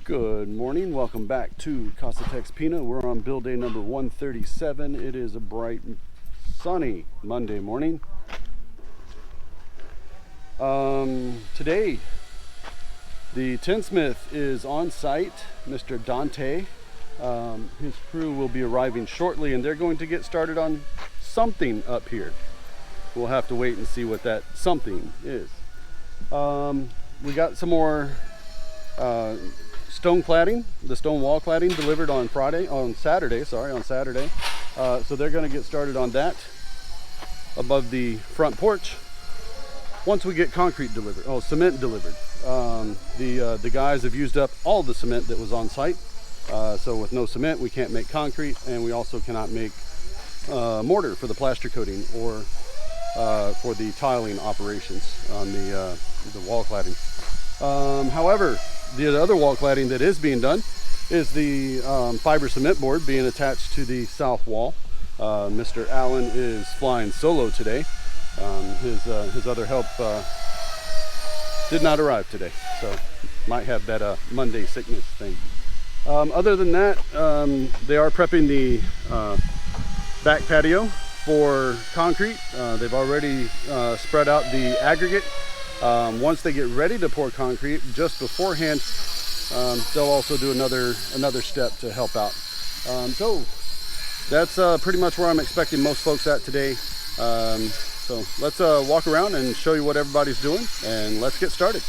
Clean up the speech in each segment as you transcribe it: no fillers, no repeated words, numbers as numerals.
Good morning, welcome back to casa.texpina. We're on build day number 137. It is a bright, sunny Monday morning. Today, the tinsmith is on site, Mr. Dante. His crew will be arriving shortly and they're going to get started on something up here. We'll have to wait and see what that something is. We got some more stone cladding, the stone wall cladding delivered on Saturday. So they're going to get started on that above the front porch. Once we get concrete delivered, cement delivered. The guys have used up all the cement that was on site. So with no cement, we can't make concrete, and we also cannot make mortar for the plaster coating or for the tiling operations on the wall cladding. However, the other wall cladding that is being done is the fiber cement board being attached to the south wall. Mr. Allen is flying solo today. His other help did not arrive today, so might have that Monday sickness thing. Other than that, they are prepping the back patio for concrete. They've already spread out the aggregate. Once they get ready to pour concrete, just beforehand, they'll also do another step to help out. So that's pretty much where I'm expecting most folks at today. So let's walk around and show you what everybody's doing, and let's get started.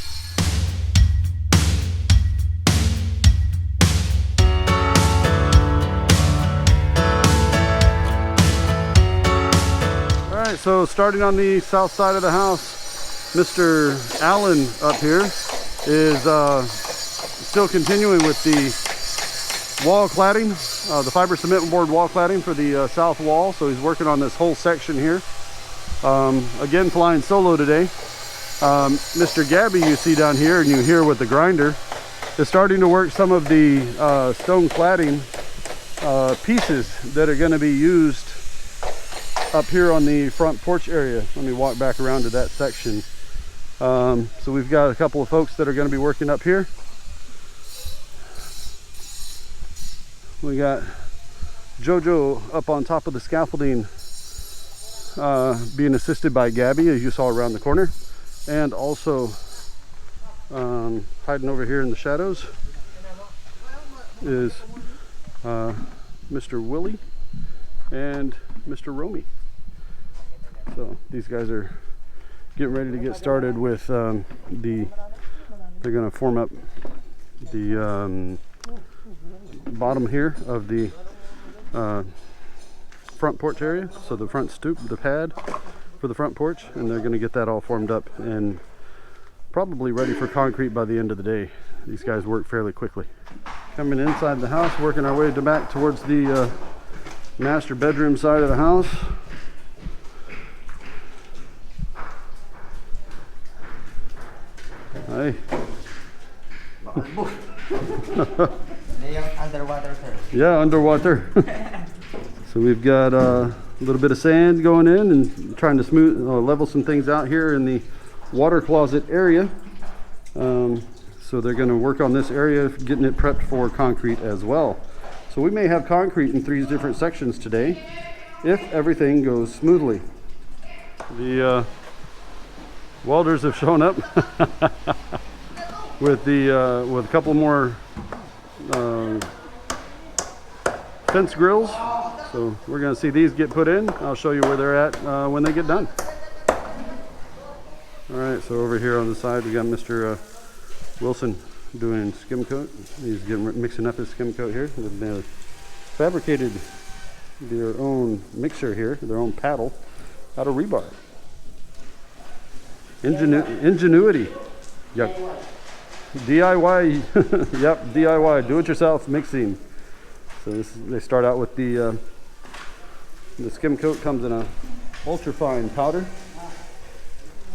All right, so starting on the south side of the house, Mr. Allen up here is still continuing with the wall cladding, the fiber cement board wall cladding for the south wall. So he's working on this whole section here. Again, flying solo today. Mr. Gabby, you see down here and you hear with the grinder, is starting to work some of the stone cladding pieces that are going to be used up here on the front porch area. Let me walk back around to that section. So we've got a couple of folks that are going to be working up here. We got Jojo up on top of the scaffolding, being assisted by Gabby, as you saw around the corner, and also hiding over here in the shadows is Mr. Willie and Mr. Romy. So these guys are getting ready to get started with they're going to form up the bottom here of the front porch area, so the front stoop, the pad for the front porch, and they're going to get that all formed up and probably ready for concrete by the end of the day. These guys work fairly quickly. Coming inside the house, working our way back towards the master bedroom side of the house. Hi. Underwater, sir. Yeah, underwater. So we've got a little bit of sand going in and trying to level some things out here in the water closet area. So they're going to work on this area, getting it prepped for concrete as well. So we may have concrete in 3 different sections today, if everything goes smoothly. The welders have shown up with a couple more fence grills. So we're going to see these get put in. I'll show you where they're at when they get done. All right, so over here on the side we got Mr. Wilson doing skim coat. He's mixing up his skim coat here. They've fabricated their own mixer here, their own paddle, out of rebar. Ingenuity. Yep. DIY. Yep, DIY. Do-it-yourself mixing. So they start out with the skim coat. Comes in a ultra fine powder.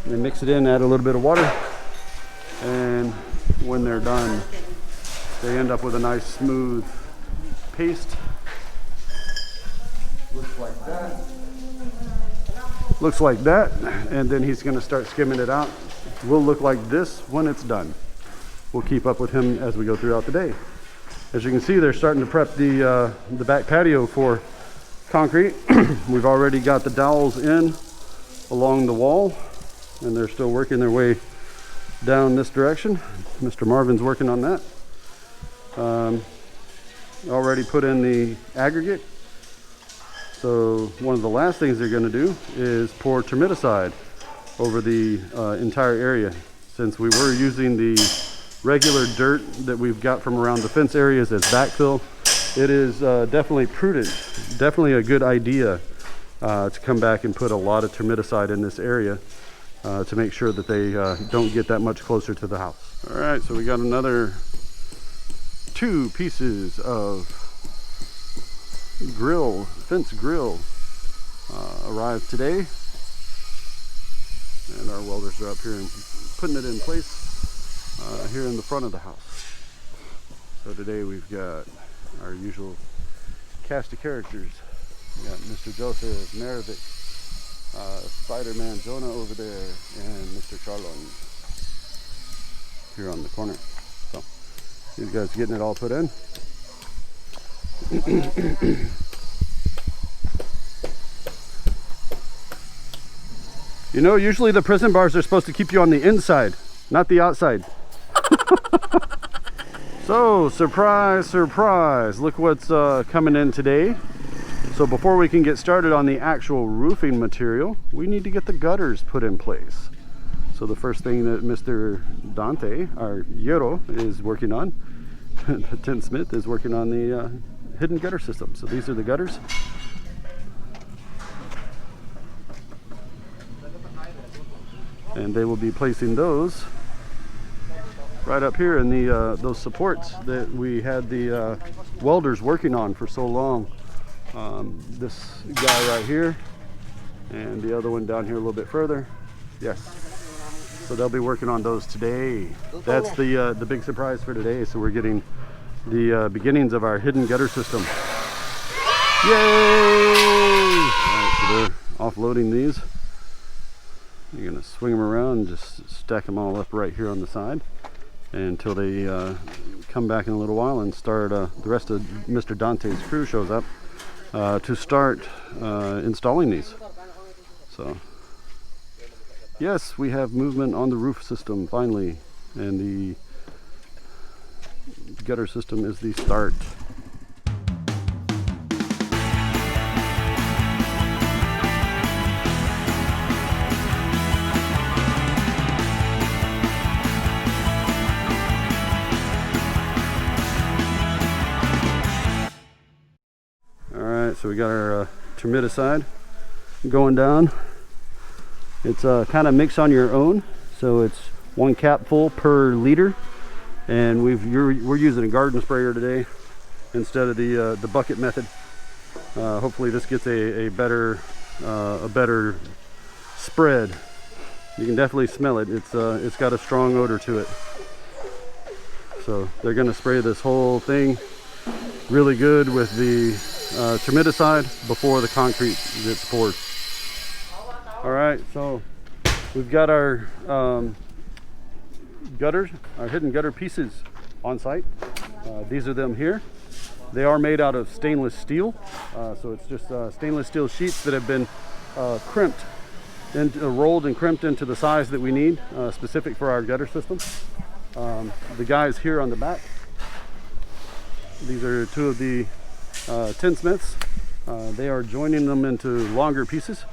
They mix it in, add a little bit of water, and when they're done, they end up with a nice smooth paste. Looks like that. Looks like that, and then he's going to start skimming it out. Will look like this when it's done. we'll keep up with him as we go throughout the day. As you can see, they're starting to prep the back patio for concrete. We've already got the dowels in along the wall, and they're still working their way down this direction. Mr. Marvin's working on that. Already put in the aggregate. So one of the last things they're going to do is pour termiticide over the entire area. Since we were using the regular dirt that we've got from around the fence areas as backfill, it is definitely prudent, definitely a good idea to come back and put a lot of termiticide in this area to make sure that they don't get that much closer to the house. All right, so we got another 2 pieces of fence grill arrived today, and our welders are up here and putting it in place here in the front of the house. So today we've got our usual cast of characters. We got Mr. Joseph Mavic, Spider-Man Jonah over there, and Mr. Charlon here on the corner. So these guys are getting it all put in. You know, usually the prison bars are supposed to keep you on the inside, not the outside. So, surprise, surprise, look what's coming in today. So before we can get started on the actual roofing material, we need to get the gutters put in place. So the first thing that Mr. Dante, our Yero, is working on, Tim Smith is working on the hidden gutter system. So these are the gutters. And they will be placing those right up here in the those supports that we had the welders working on for so long. This guy right here and the other one down here a little bit further. Yes. So they'll be working on those today. That's the big surprise for today. So we're getting the beginnings of our hidden gutter system. Yay! All right, so they're offloading these. You're gonna swing them around and just stack them all up right here on the side until they come back in a little while and start. The rest of Mr. Dante's crew shows up to start installing these. So yes, we have movement on the roof system finally, and the gutter system is the start. So we got our termiticide going down. It's kind of mix on your own, so it's 1 capful per liter, and we're using a garden sprayer today instead of the bucket method. Hopefully this gets a better spread. You can definitely smell it. It's got a strong odor to it. So they're going to spray this whole thing really good with the termiticide before the concrete gets poured. All right, so we've got our gutters, our hidden gutter pieces on site. These are them here. They are made out of stainless steel, so it's just stainless steel sheets that have been crimped and rolled and crimped into the size that we need, specific for our gutter system. The guys here on the back, these are 2 of the tinsmiths. They are joining them into longer pieces.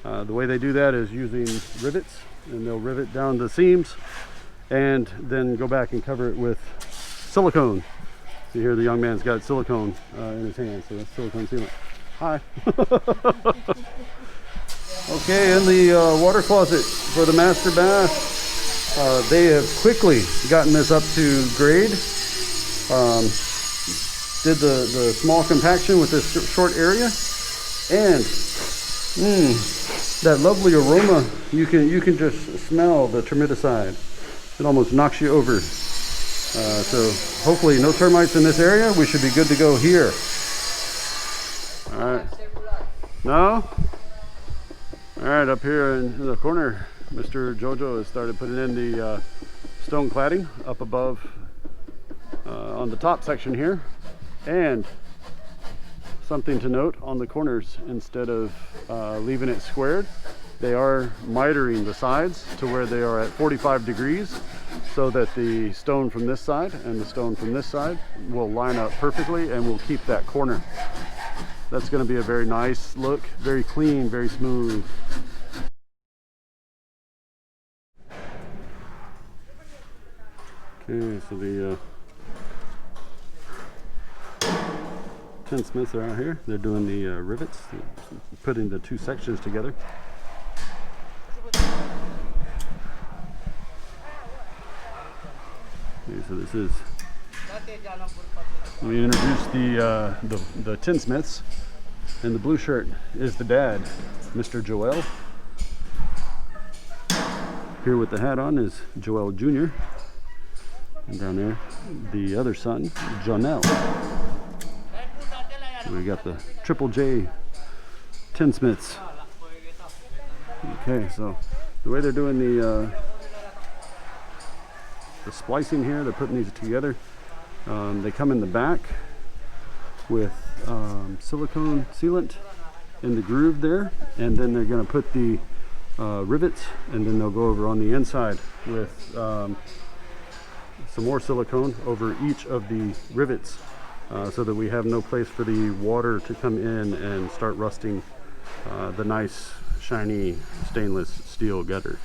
The way they do that is using rivets, and they'll rivet down the seams and then go back and cover it with silicone. You hear the young man's got silicone in his hand, so that's silicone sealant. Hi. Okay, in the water closet for the master bath, they have quickly gotten this up to grade. Did the small compaction with this short area, and that lovely aroma. You can just smell the termiticide. It almost knocks you over. So hopefully no termites in this area. We should be good to go here. All right. No? All right, up here in the corner, Mr. Jojo has started putting in the stone cladding up above on the top section here, and something to note on the corners, instead of leaving it squared, they are mitering the sides to where they are at 45 degrees, so that the stone from this side and the stone from this side will line up perfectly and will keep that corner. That's going to be a very nice look, very clean, very smooth. Okay, so the tinsmiths are out here. They're doing the rivets, putting the two sections together. Okay, so this is, we introduce the tinsmiths, and the blue shirt is the dad, Mr. Joel. Here with the hat on is Joel Jr. And down there, the other son, Jonelle. So we got the Triple J tinsmiths. Okay, so the way they're doing the splicing here, they're putting these together. They come in the back with silicone sealant in the groove there, and then they're going to put the rivets, and then they'll go over on the inside with some more silicone over each of the rivets, so that we have no place for the water to come in and start rusting the nice shiny stainless steel gutter.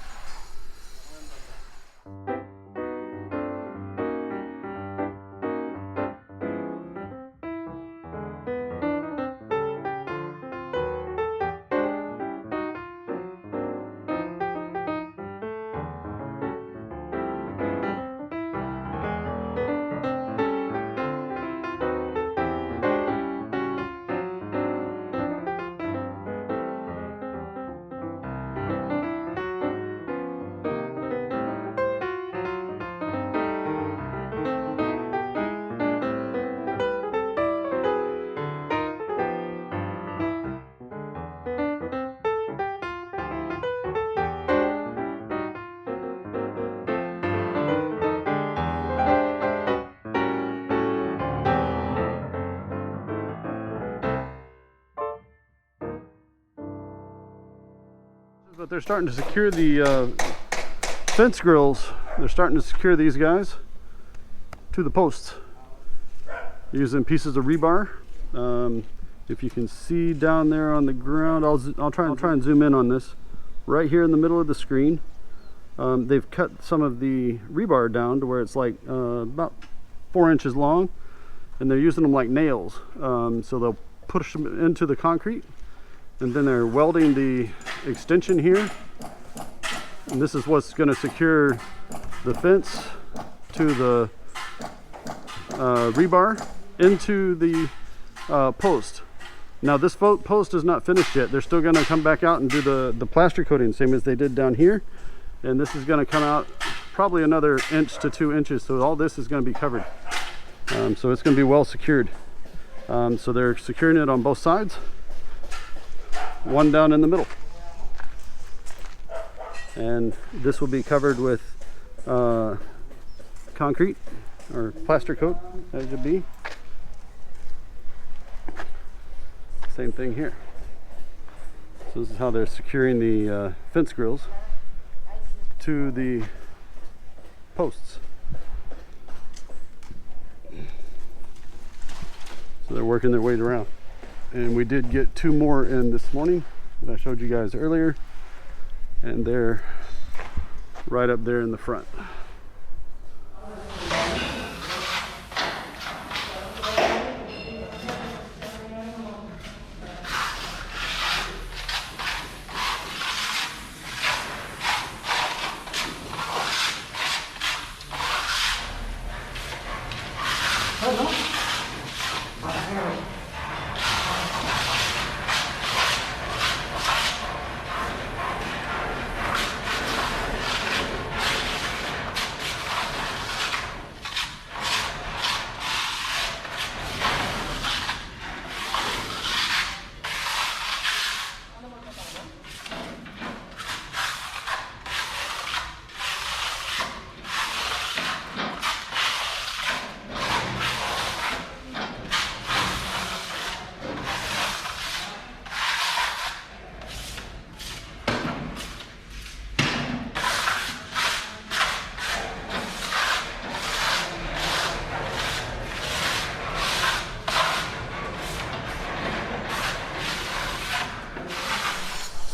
But they're starting to secure the fence grills. They're starting to secure these guys to the posts using pieces of rebar. If you can see down there on the ground, I'll try and zoom in on this. Right here in the middle of the screen, they've cut some of the rebar down to where it's like about 4 inches long, and they're using them like nails. So they'll push them into the concrete, and then they're welding the extension here, and this is what's going to secure the fence to the rebar into the post. Now this post is not finished yet. They're still going to come back out and do the plaster coating, same as they did down here, and this is going to come out probably another 1 to 2 inches, so all this is going to be covered. So it's going to be well secured. So they're securing it on both sides, one down in the middle, and this will be covered with concrete or plaster coat, as it be. Same thing here. So this is how they're securing the fence grills to the posts. So they're working their way around. And we did get 2 more in this morning that I showed you guys earlier, and they're right up there in the front.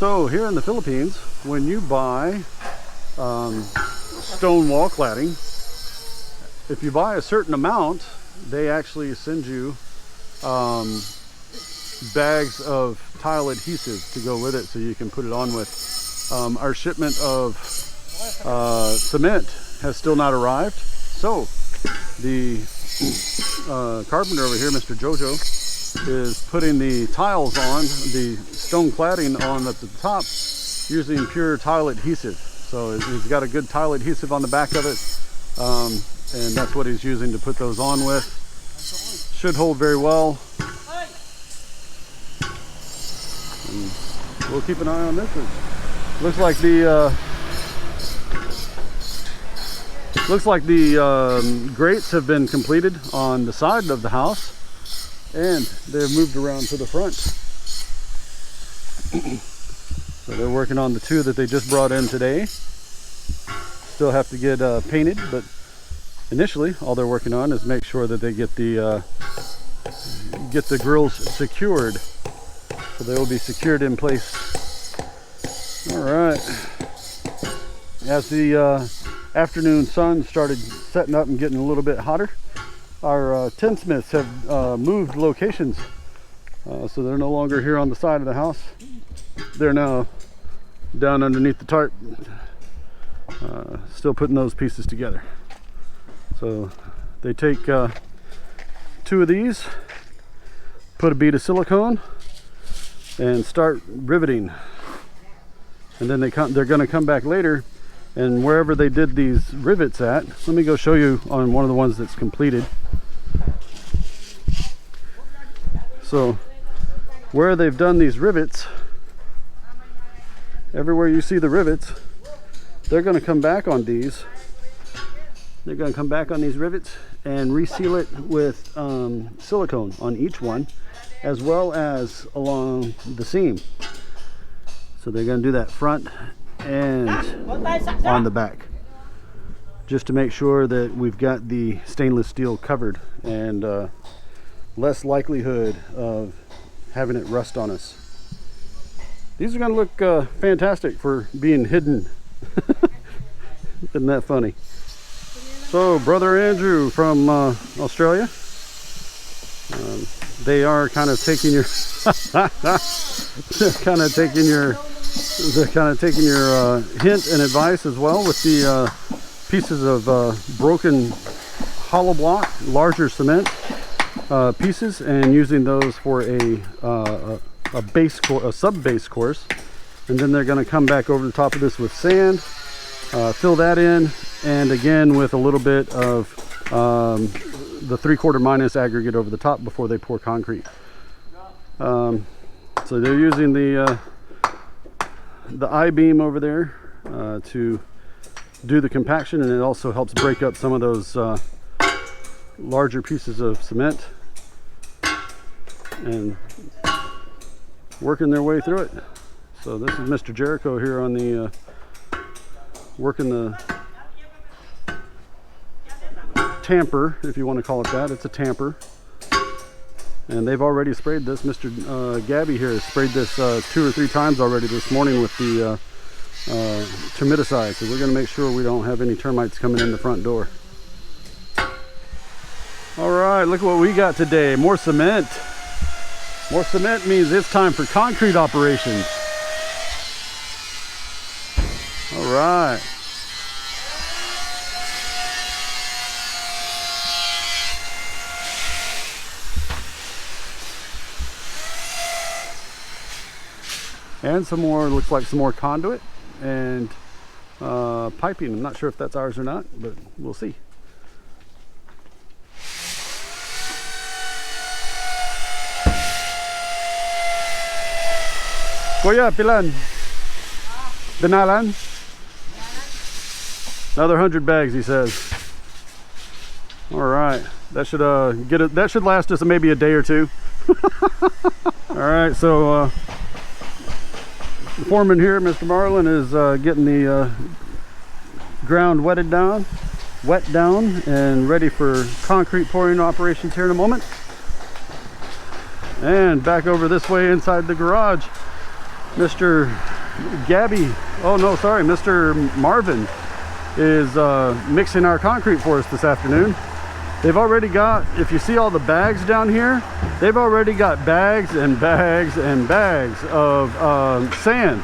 So here in the Philippines, when you buy stone wall cladding, if you buy a certain amount, they actually send you bags of tile adhesive to go with it, so you can put it on with. Our shipment of cement has still not arrived, so the carpenter over here, Mr. Jojo, is putting the tiles on, the stone cladding on at the top, using pure tile adhesive. So he's got a good tile adhesive on the back of it, and that's what he's using to put those on with. Should hold very well. And we'll keep an eye on this. Looks like the grates have been completed on the side of the house, and they've moved around to the front. So they're working on the two that they just brought in today. Still have to get painted, but initially all they're working on is make sure that they get the grills secured. So they will be secured in place. All right. As the afternoon sun started setting up and getting a little bit hotter, our tinsmiths have moved locations, so they're no longer here on the side of the house. They're now down underneath the tarp, still putting those pieces together. So they take two of these, put a bead of silicone, and start riveting. And then they're going to come back later, and wherever they did these rivets at, let me go show you on one of the ones that's completed. So where they've done these rivets, everywhere you see the rivets, they're going to come back on these. They're going to come back on these rivets and reseal it with silicone on each one, as well as along the seam. So they're going to do that front and on the back, just to make sure that we've got the stainless steel covered and less likelihood of having it rust on us. These are going to look fantastic for being hidden. Isn't that funny? So Brother Andrew from Australia, they are kind of taking your they're kind of taking your hint and advice as well, with the pieces of broken hollow block, larger cement pieces, and using those for a sub base course. And then they're going to come back over the top of this with sand, fill that in, and again with a little bit of the 3/4 minus aggregate over the top before they pour concrete. So they're using the I-beam over there to do the compaction, and it also helps break up some of those larger pieces of cement, and working their way through it. So this is Mr. Jericho here on the working the tamper, if you want to call it that. It's a tamper, and they've already sprayed this. Mr. Gabby here has sprayed this 2 or 3 times already this morning with the termiticide, so we're going to make sure we don't have any termites coming in the front door. All right, look what we got today. More cement. More cement means it's time for concrete operations. All right. And some more, looks like some more conduit and piping. I'm not sure if that's ours or not, but we'll see. Kuya, pilan? Binalan? Another 100 bags, he says. All right, that should that should last us maybe a day or two. All right, so the foreman here, Mr. Marlin, is getting the ground wet down and ready for concrete pouring operations here in a moment. And back over this way inside the garage, Mr. Mr. Marvin is mixing our concrete for us this afternoon. They've already got, if you see all the bags down here, they've already got bags and bags and bags of sand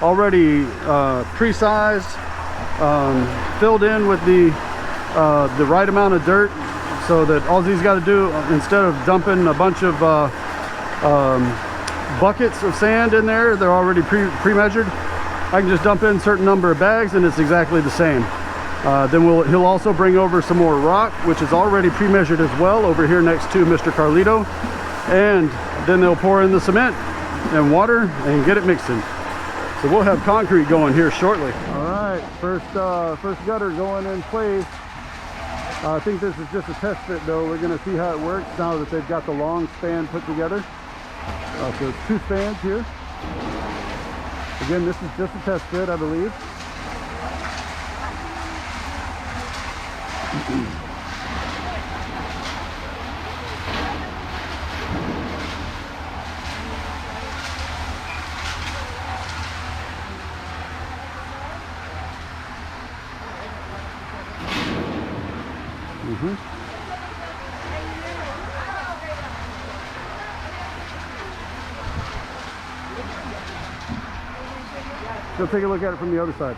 already pre-sized, filled in with the right amount of dirt, so that all he's got to do, instead of dumping a bunch of buckets of sand in there, they're already pre-measured. I can just dump in a certain number of bags and it's exactly the same. Then he'll also bring over some more rock, which is already pre-measured as well, over here next to Mr. Carlito. And then they'll pour in the cement and water and get it mixing. So we'll have concrete going here shortly. All right, first gutter going in place. I think this is just a test fit though. We're gonna see how it works now that they've got the long span put together. So it's 2 spans here. Again, this is just a test fit, I believe. Go take a look at it from the other side.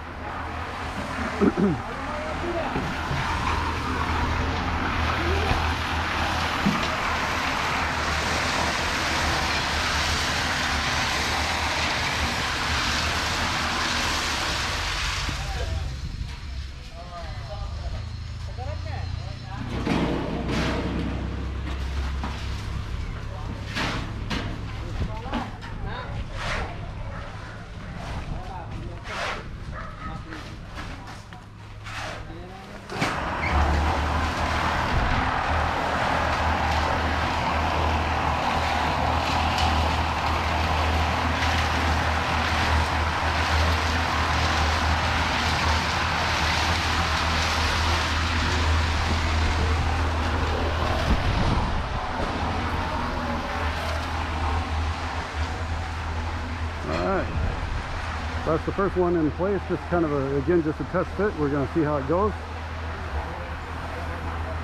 That's the first one in place, just kind of again, just a test fit. We're going to see how it goes.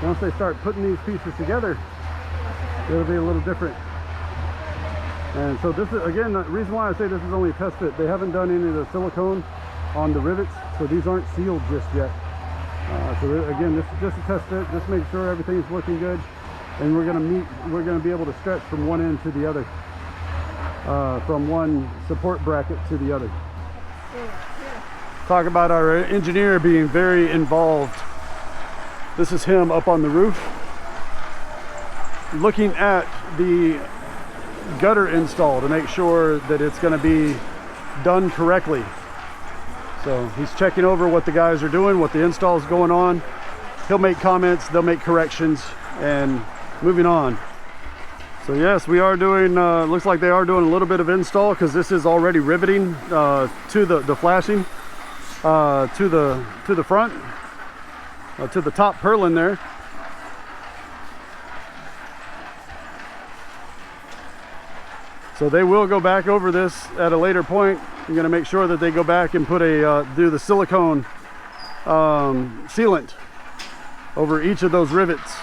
Once they start putting these pieces together, it'll be a little different. And so this is, again, the reason why I say this is only a test fit, they haven't done any of the silicone on the rivets, so these aren't sealed just yet. So again, this is just a test fit, just make sure everything's looking good. And we're going to be able to stretch from one end to the other, from one support bracket to the other. Talk about our engineer being very involved. This is him up on the roof looking at the gutter install to make sure that it's going to be done correctly. So he's checking over what the guys are doing, what the install is going on. He'll make comments, they'll make corrections, and moving on. So yes, we are doing, looks like they are doing a little bit of install, because this is already riveting to the flashing, to the front, to the top purlin there. So they will go back over this at a later point. I'm going to make sure that they go back and put do the silicone sealant over each of those rivets.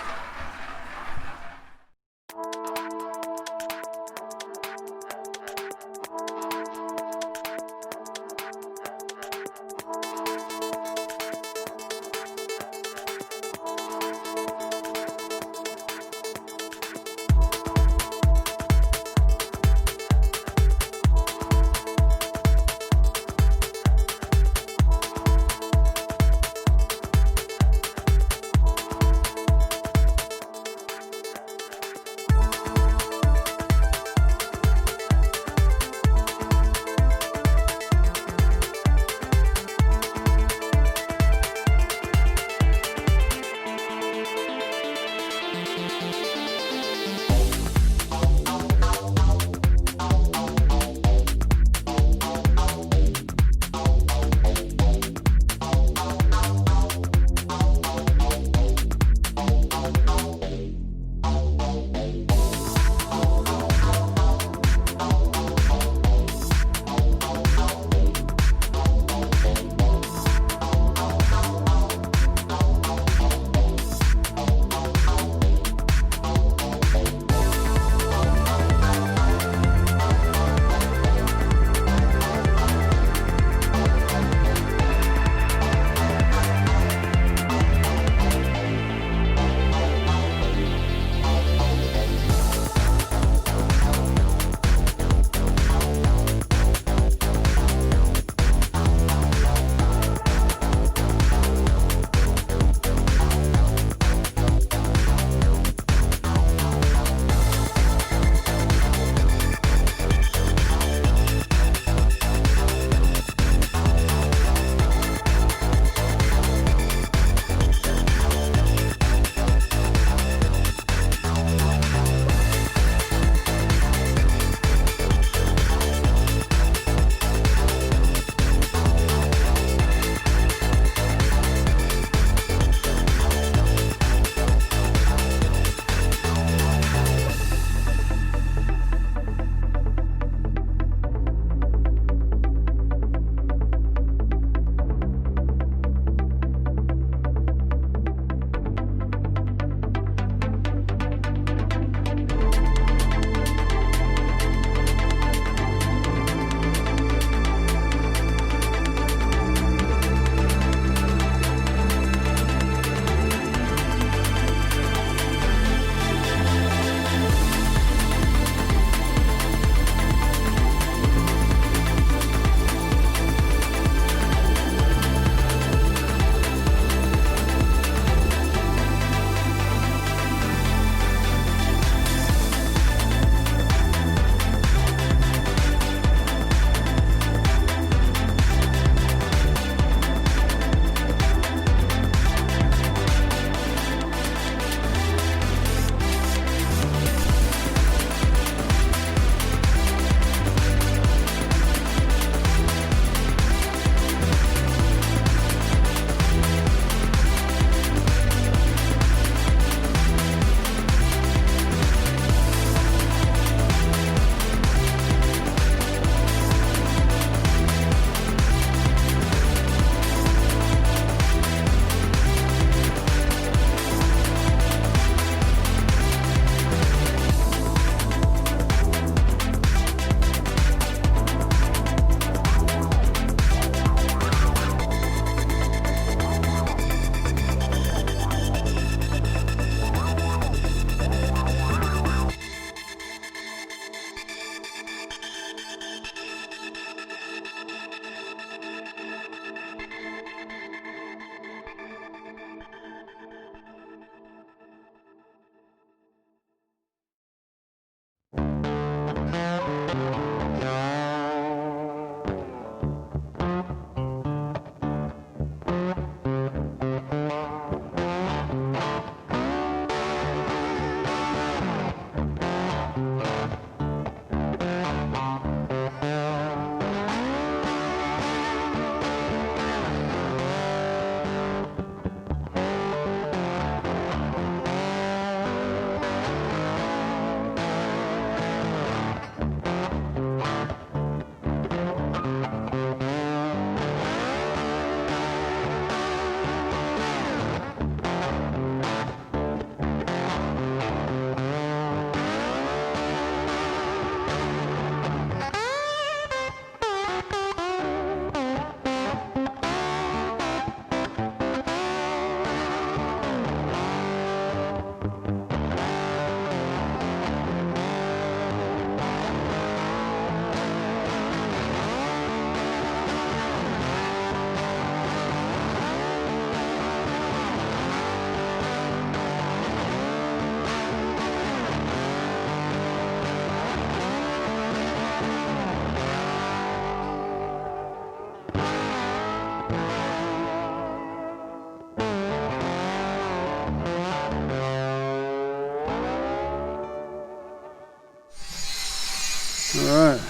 Alright.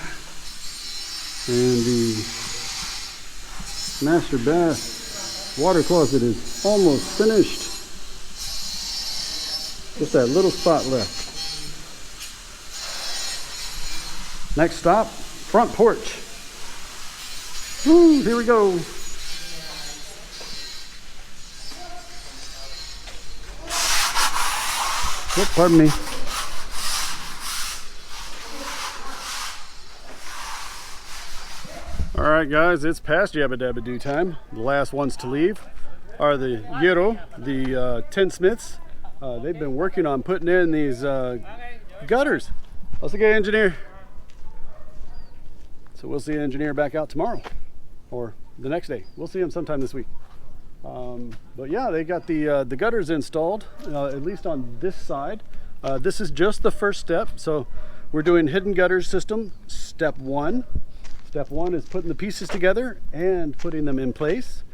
And the master bath water closet is almost finished. Just that little spot left. Next stop, front porch. Woo, here we go. Oh, pardon me. Alright guys, it's past Yabba Dabba Doo time. The last ones to leave are the Yero, the tinsmiths. They've been working on putting in these gutters. How's the guy, engineer? So we'll see the engineer back out tomorrow or the next day. We'll see him sometime this week. But yeah, they got the gutters installed, at least on this side. This is just the first step. So we're doing hidden gutters system, step one. Step one is putting the pieces together and putting them in place.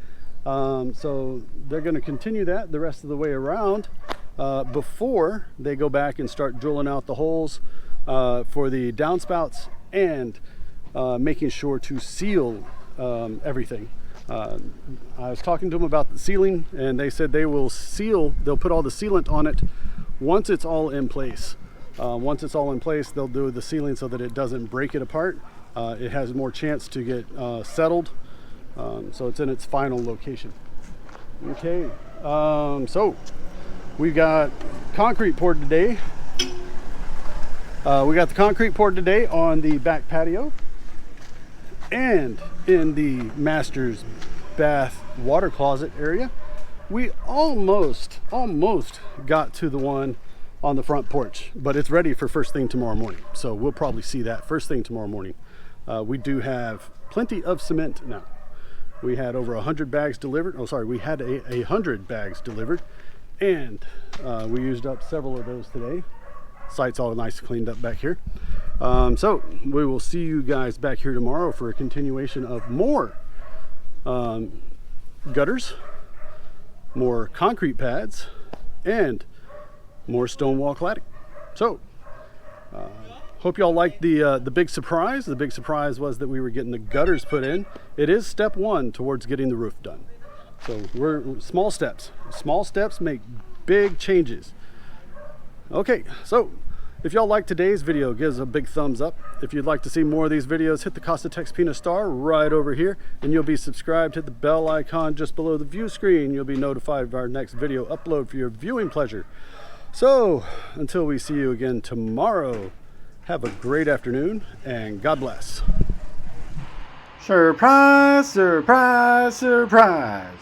So they're going to continue that the rest of the way around before they go back and start drilling out the holes for the downspouts and making sure to seal everything. I was talking to them about the sealing, and they said they will seal, they'll put all the sealant on it once it's all in place. Once it's all in place, they'll do the sealing so that it doesn't break it apart. It has more chance to get settled, so it's in its final location. Okay, so we got concrete poured today. We got the concrete poured today on the back patio and in the master's bath water closet area. We almost got to the one on the front porch, but it's ready for first thing tomorrow morning. So we'll probably see that first thing tomorrow morning. We do have plenty of cement now. We had over 100 bags delivered. Oh, sorry, we had 100 bags delivered, and we used up several of those today. Site's all nice cleaned up back here. So we will see you guys back here tomorrow for a continuation of more gutters, more concrete pads, and more stone wall cladding. So hope y'all liked the big surprise. The big surprise was that we were getting the gutters put in. It is step one towards getting the roof done. So we're small steps. Small steps make big changes. Okay, so if y'all like today's video, give us a big thumbs up. If you'd like to see more of these videos, hit the casa.texpina star right over here, and you'll be subscribed. Hit the bell icon just below the view screen. You'll be notified of our next video upload for your viewing pleasure. So until we see you again tomorrow, have a great afternoon, and God bless. Surprise, surprise, surprise.